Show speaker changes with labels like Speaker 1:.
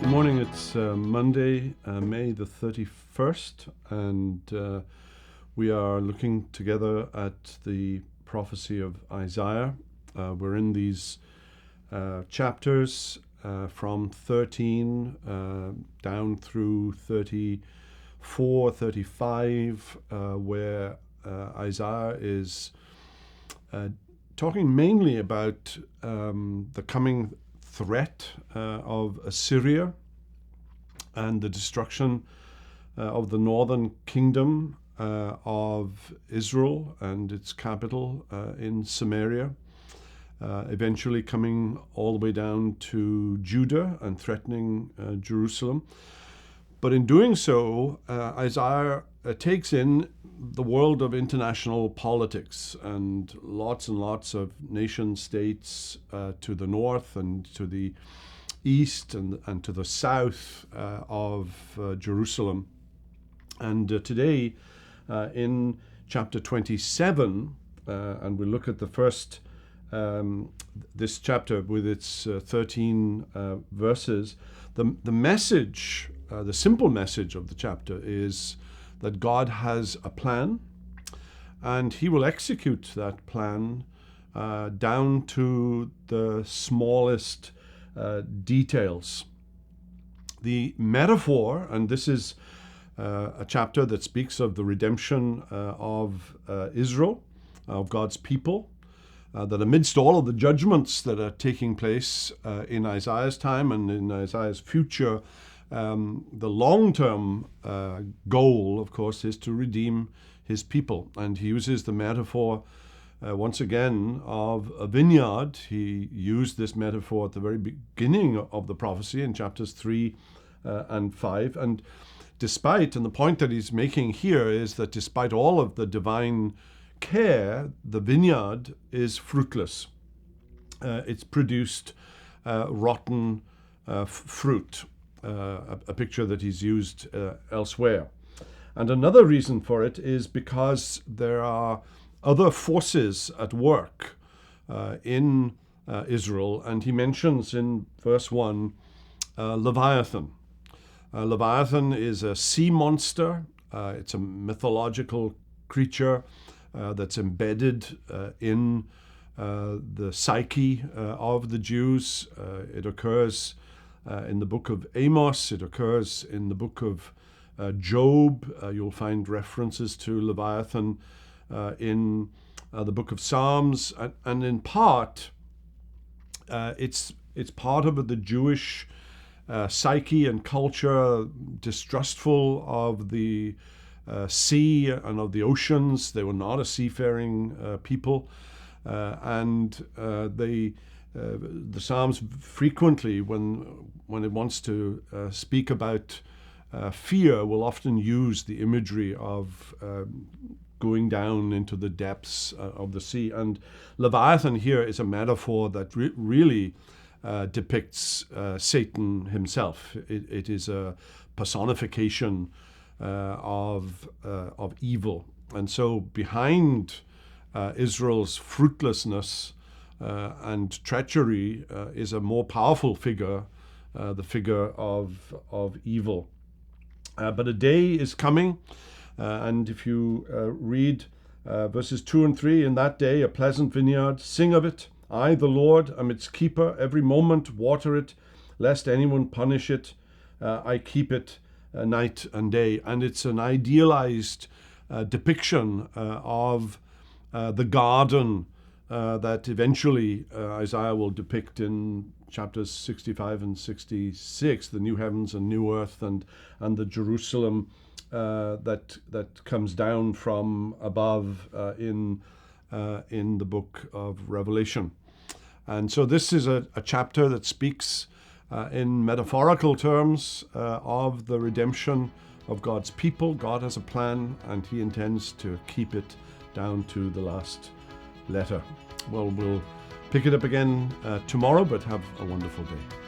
Speaker 1: Good morning. It's Monday, May the 31st, and we are looking together at the prophecy of Isaiah. We're in these chapters from 13 down through 34, 35, where Isaiah is talking mainly about the coming threat of Assyria and the destruction of the northern kingdom of Israel and its capital in Samaria, eventually coming all the way down to Judah and threatening Jerusalem. But in doing so, Isaiah takes in the world of international politics and lots of nation states to the north and to the east and to the south of Jerusalem. And today in chapter 27, and we look at the first, this chapter with its 13 verses, the message, the simple message of the chapter is that God has a plan, and he will execute that plan down to the smallest details. The metaphor, and this is a chapter that speaks of the redemption of Israel, of God's people, that amidst all of the judgments that are taking place in Isaiah's time and in Isaiah's future, the long-term goal, of course, is to redeem his people. And he uses the metaphor, once again, of a vineyard. He used this metaphor at the very beginning of the prophecy in chapters 3 and 5. And the point that he's making here is that despite all of the divine care, the vineyard is fruitless. It's produced rotten fruit. A picture that he's used elsewhere. And another reason for it is because there are other forces at work in Israel, and he mentions in verse 1 Leviathan. Leviathan is a sea monster. It's a mythological creature that's embedded in the psyche of the Jews. It occurs in the book of Amos, it occurs in the book of Job. You'll find references to Leviathan in the book of Psalms, and in part, it's part of the Jewish psyche and culture, distrustful of the sea and of the oceans. They were not a seafaring people, and the Psalms frequently, when it wants to speak about fear, will often use the imagery of going down into the depths of the sea. And Leviathan here is a metaphor that really depicts Satan himself. It is a personification of evil. And so behind Israel's fruitlessness and treachery is a more powerful figure, the figure of evil. But a day is coming, and if you read verses 2 and 3, in that day a pleasant vineyard, sing of it. I, the Lord, am its keeper. Every moment water it, lest anyone punish it. I keep it night and day. And it's an idealized depiction of the garden that eventually Isaiah will depict in chapters 65 and 66, the new heavens and new earth, and the Jerusalem that comes down from above in the book of Revelation. And so this is a chapter that speaks in metaphorical terms of the redemption of God's people. God has a plan, and he intends to keep it down to the last letter. Well, we'll pick it up again tomorrow, but have a wonderful day.